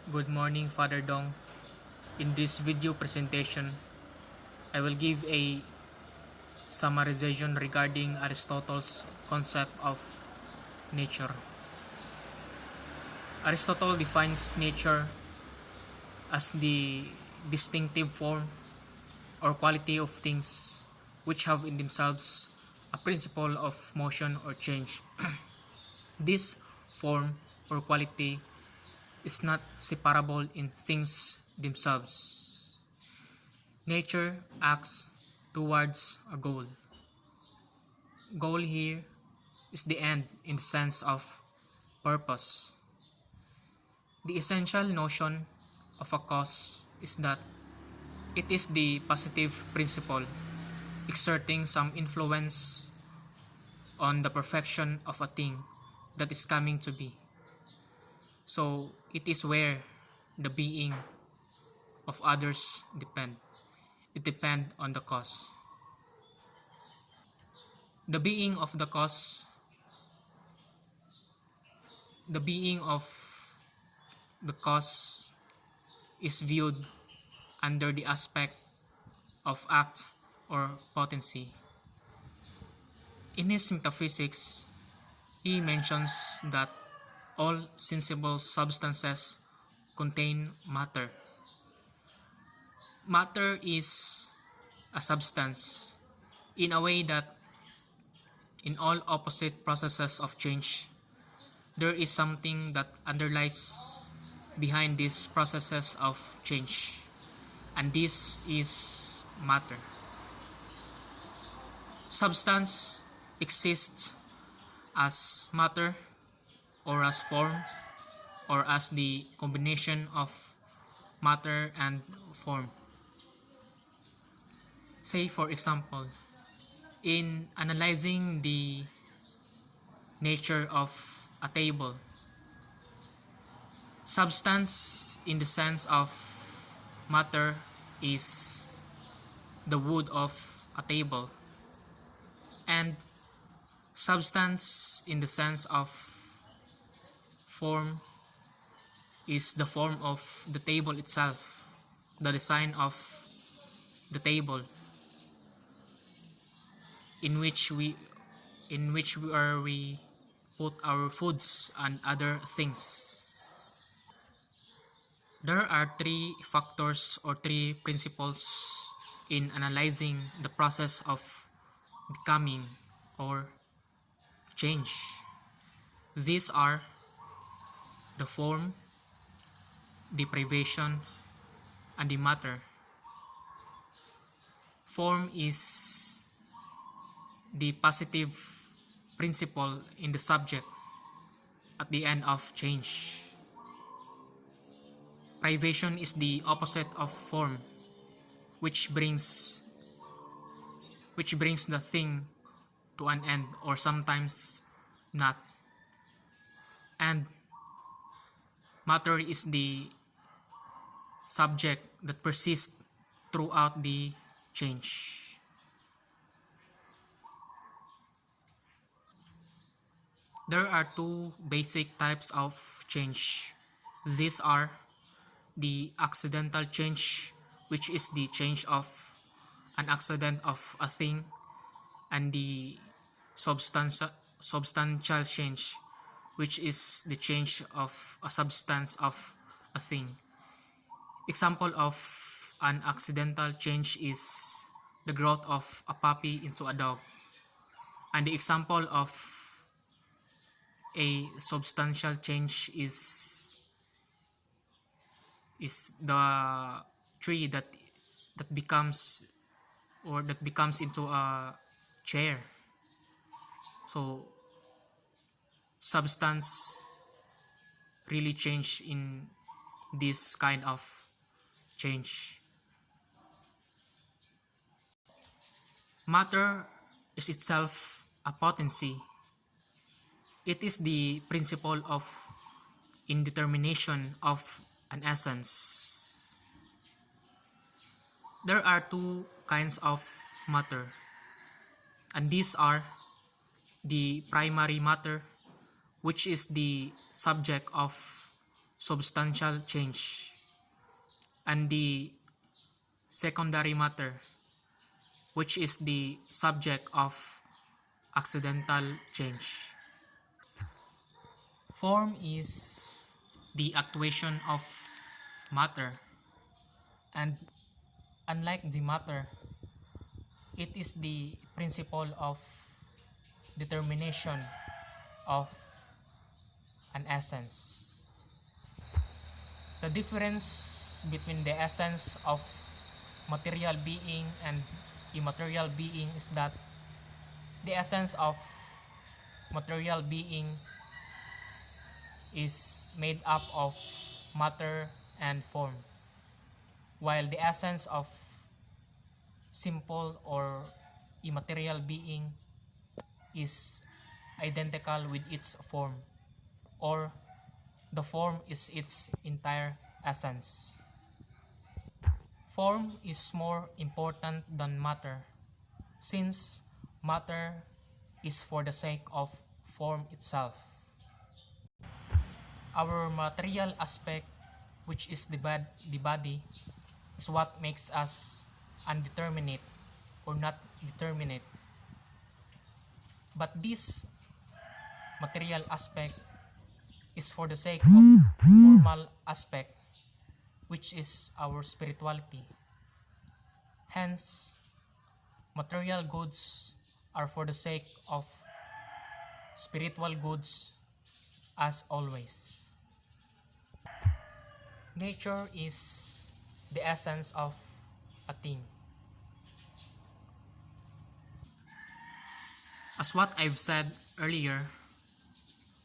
Good morning, Father Dong. In this video presentation, I will give a summarization regarding Aristotle's concept of nature. Aristotle defines nature as the distinctive form or quality of things which have in themselves a principle of motion or change. This form or quality is not separable in things themselves. Nature acts towards a goal. Goal here is the end in the sense of purpose. The essential notion of a cause is that it is the positive principle exerting some influence on the perfection of a thing that is coming to be. So it is where the being of others depend. It depends on the cause. The being of the cause, the being of the cause is viewed under the aspect of act or potency. In his metaphysics, he mentions that all sensible substances contain matter. Matter is a substance in a way that in all opposite processes of change, there is something that underlies behind these processes of change, and this is matter. Substance exists as matter or as form or as the combination of matter and form. Say for example, in analyzing the nature of a table, substance in the sense of matter is the wood of a table, and substance in the sense of form is the form of the table itself, the design of the table in which we put our foods and other things. There are three factors or three principles in analyzing the process of becoming or change. These are the form, the privation, and the matter. Form is the positive principle in the subject at the end of change. Privation is the opposite of form, which brings the thing to an end or sometimes not. And matter is the subject that persists throughout the change. There are two basic types of change. These are the accidental change, which is the change of an accident of a thing, and the substantial change, which is the change of a substance of a thing. Example of an accidental change is the growth of a puppy into a dog, and the example of a substantial change is the tree that becomes into a chair. So substance really change in this kind of change. Matter is itself a potency. It is the principle of indetermination of an essence. There are two kinds of matter, and these are the primary matter, which is the subject of substantial change, and the secondary matter, which is the subject of accidental change. Form is the actuation of matter, and unlike the matter, it is the principle of determination of an essence. The difference between the essence of material being and immaterial being is that the essence of material being is made up of matter and form, while the essence of simple or immaterial being is identical with its form, or the form is its entire essence. Form is more important than matter, since matter is for the sake of form itself. Our material aspect, which is the body, is what makes us undeterminate or not determinate. But this material aspect is for the sake of formal aspect, which is our spirituality. Hence, material goods are for the sake of spiritual goods as always. Nature is the essence of a thing. As what I've said earlier,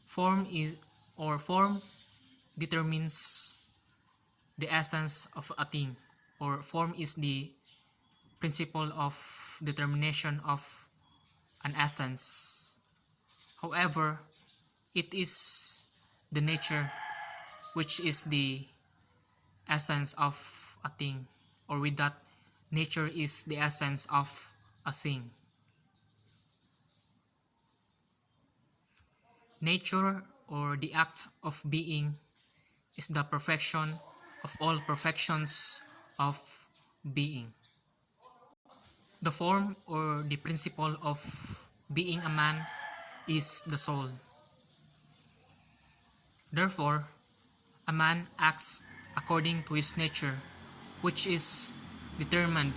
form determines the essence of a thing, or form is the principle of determination of an essence. However, it is the nature which is the essence of a thing, or with that, nature is the essence of a thing. Nature, or the act of being, is the perfection of all perfections of being. The form, or the principle of being a man, is the soul. Therefore, a man acts according to his nature, which is determined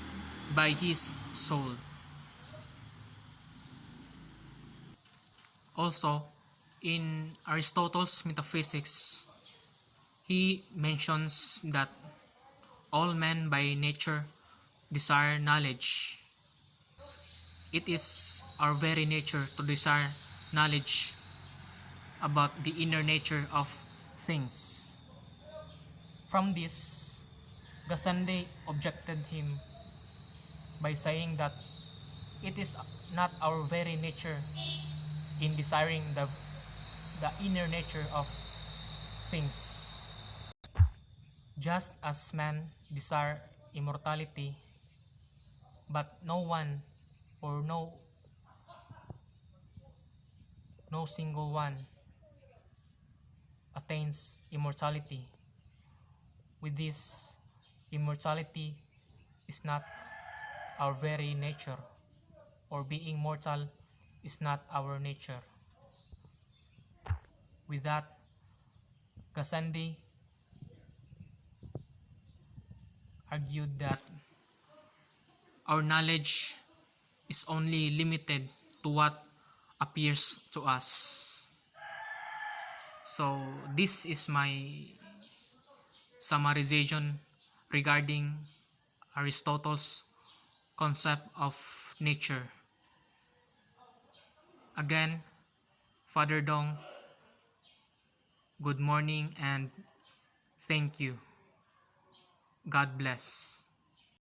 by his soul. Also, in Aristotle's Metaphysics, he mentions that all men by nature desire knowledge. It is our very nature to desire knowledge about the inner nature of things. From this, Gassendi objected him by saying that it is not our very nature in desiring the inner nature of things. Just as man desire immortality, but no one, or no single one, attains immortality. With this, immortality is not our very nature, or being mortal is not our nature. With that, Gassendi argued that our knowledge is only limited to what appears to us. So this is my summarization regarding Aristotle's concept of nature. Again, Father Dong, good morning and thank you. God bless.